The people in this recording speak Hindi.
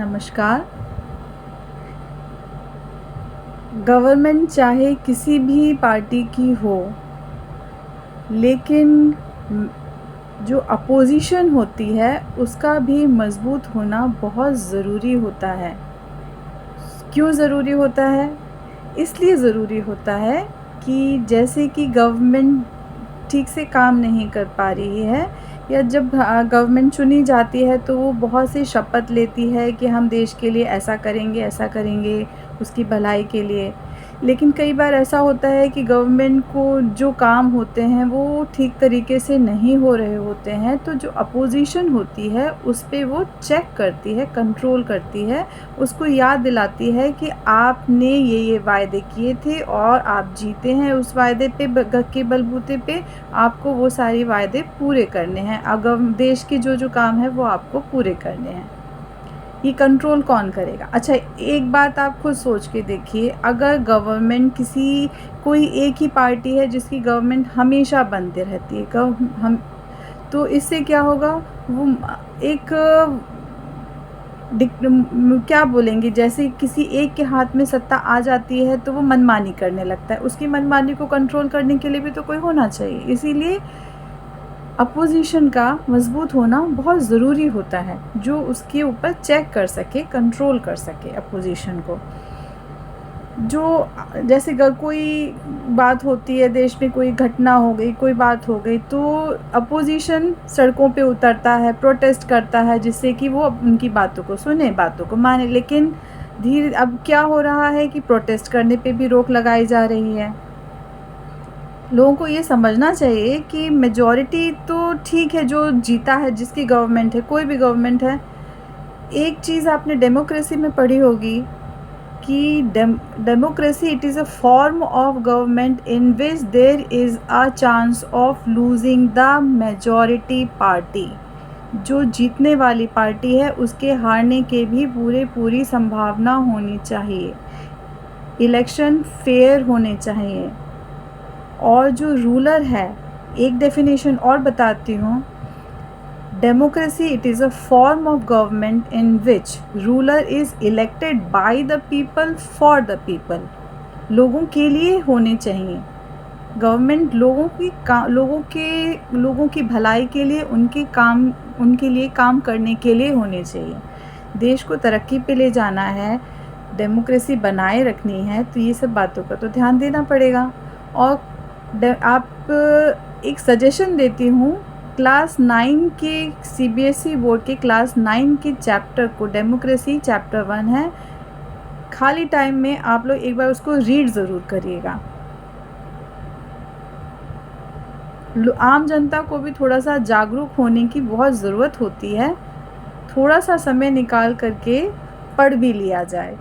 नमस्कार। गवर्नमेंट चाहे किसी भी पार्टी की हो, लेकिन जो अपोज़िशन होती है उसका भी मज़बूत होना बहुत ज़रूरी होता है। क्यों ज़रूरी होता है? इसलिए ज़रूरी होता है कि जैसे कि गवर्नमेंट ठीक से काम नहीं कर पा रही है, या जब गवर्नमेंट चुनी जाती है तो वो बहुत सी शपथ लेती है कि हम देश के लिए ऐसा करेंगे, उसकी भलाई के लिए। लेकिन कई बार ऐसा होता है कि गवर्नमेंट को जो काम होते हैं वो ठीक तरीके से नहीं हो रहे होते हैं, तो जो अपोज़िशन होती है उस पे वो चेक करती है, कंट्रोल करती है, उसको याद दिलाती है कि आपने ये वायदे किए थे और आप जीते हैं उस वायदे पे के बलबूते पे। आपको वो सारे वायदे पूरे करने हैं। अगर देश के जो काम है वो आपको पूरे करने हैं। ये कंट्रोल कौन करेगा? अच्छा, एक बात आप खुद सोच के देखिए, अगर गवर्नमेंट कोई एक ही पार्टी है जिसकी गवर्नमेंट हमेशा बनती रहती है, हम तो इससे क्या होगा? वो एक क्या बोलेंगे, जैसे किसी एक के हाथ में सत्ता आ जाती है तो वो मनमानी करने लगता है। उसकी मनमानी को कंट्रोल करने के लिए भी तो कोई होना चाहिए। इसीलिए अपोज़िशन का मज़बूत होना बहुत ज़रूरी होता है, जो उसके ऊपर चेक कर सके, कंट्रोल कर सके अपोज़िशन को। जो जैसे कोई बात होती है, देश में कोई घटना हो गई, कोई बात हो गई, तो अपोज़िशन सड़कों पे उतरता है, प्रोटेस्ट करता है, जिससे कि वो उनकी बातों को सुने, बातों को माने। लेकिन अब क्या हो रहा है कि प्रोटेस्ट करने पे भी रोक लगाई जा रही है। लोगों को ये समझना चाहिए कि मेजॉरिटी तो ठीक है, जो जीता है, जिसकी गवर्नमेंट है, कोई भी गवर्नमेंट है। एक चीज़ आपने डेमोक्रेसी में पढ़ी होगी कि democracy it is a form of government in which there is a chance of losing the majority party. जो जीतने वाली पार्टी है उसके हारने के भी पूरी संभावना होनी चाहिए। इलेक्शन फेयर होने चाहिए। और जो रूलर है, एक डेफिनेशन और बताती हूँ। Democracy it is a form of government in which ruler is elected by the people for the people. लोगों के लिए होने चाहिए। गवर्नमेंट लोगों की भलाई के लिए, उनके लिए काम करने के लिए होने चाहिए। देश को तरक्की पे ले जाना है, डेमोक्रेसी बनाए रखनी है, तो ये सब बातों का तो ध्यान देना पड़ेगा। और एक सजेशन देती हूँ, क्लास 9 के सीबीएसई बोर्ड के क्लास 9 के चैप्टर को, डेमोक्रेसी चैप्टर 1 है, खाली टाइम में आप लोग एक बार उसको रीड ज़रूर करिएगा। आम जनता को भी थोड़ा सा जागरूक होने की बहुत ज़रूरत होती है। थोड़ा सा समय निकाल करके पढ़ भी लिया जाए।